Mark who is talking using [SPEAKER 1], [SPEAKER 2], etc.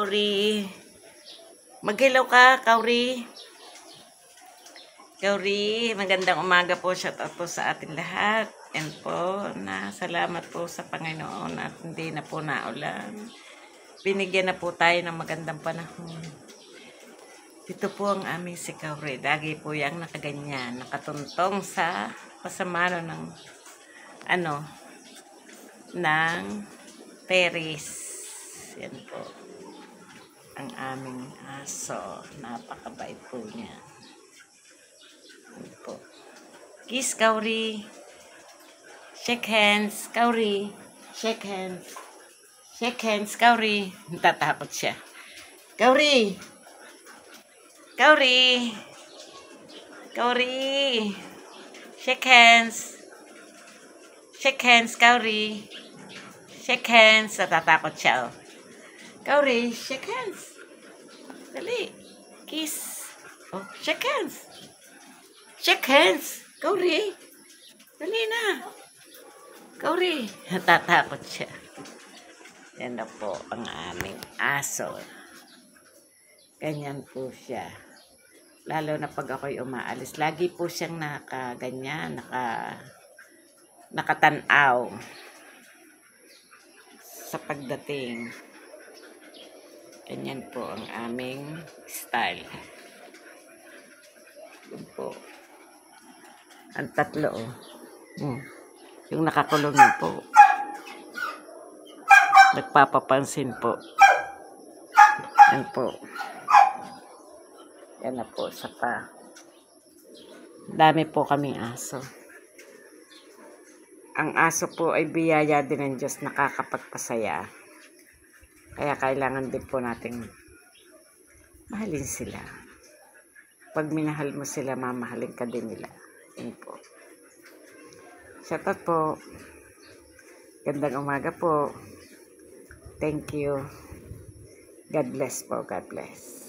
[SPEAKER 1] Kauri. Mag-hello ka, Kauri. Kauri, magandang umaga po. Shout out po sa atin lahat. And po, salamat po sa Panginoon at hindi na po naulan. Binigyan na po tayo ng magandang panahon. Dito po ang aming si Kauri. Lagi po yung nakaganyan, nakatuntong sa pasamano ng ng terrace. Yan po ang aming aso. Napakabait po niya. Yan po. Kiss, Kauri. Shake hands, Kauri. Shake hands. Shake hands, Kauri. Tatakot siya. Kauri. Kauri. Kauri. Shake hands. Shake hands, Kauri. Shake hands. Natatakot siya, oh. Kauri, shake hands. Dali. Kiss. Oh, shake hands. Shake hands. Kauri. Dali na. Kauri. Natatakot siya. Yan na po ang aming aso. Ganyan po siya. Lalo na pag ako'y umaalis. Lagi po siyang nakaganyan, nakatanaw sa pagdating. Ganyan po ang aming style. Yun po. Ang tatlo, oh. Yung nakakulong na po. Nagpapapansin po. Yan po. Yan na po, sa pa. Dami po kaming aso. Ang aso po ay biyaya din ng Diyos, nakakapagpasaya. Kaya kailangan din po nating mahalin sila. Pag minahal mo sila, mamahalin ka din nila. Yan po. Shoutout po. Gandang umaga po. Thank you. God bless po. God bless.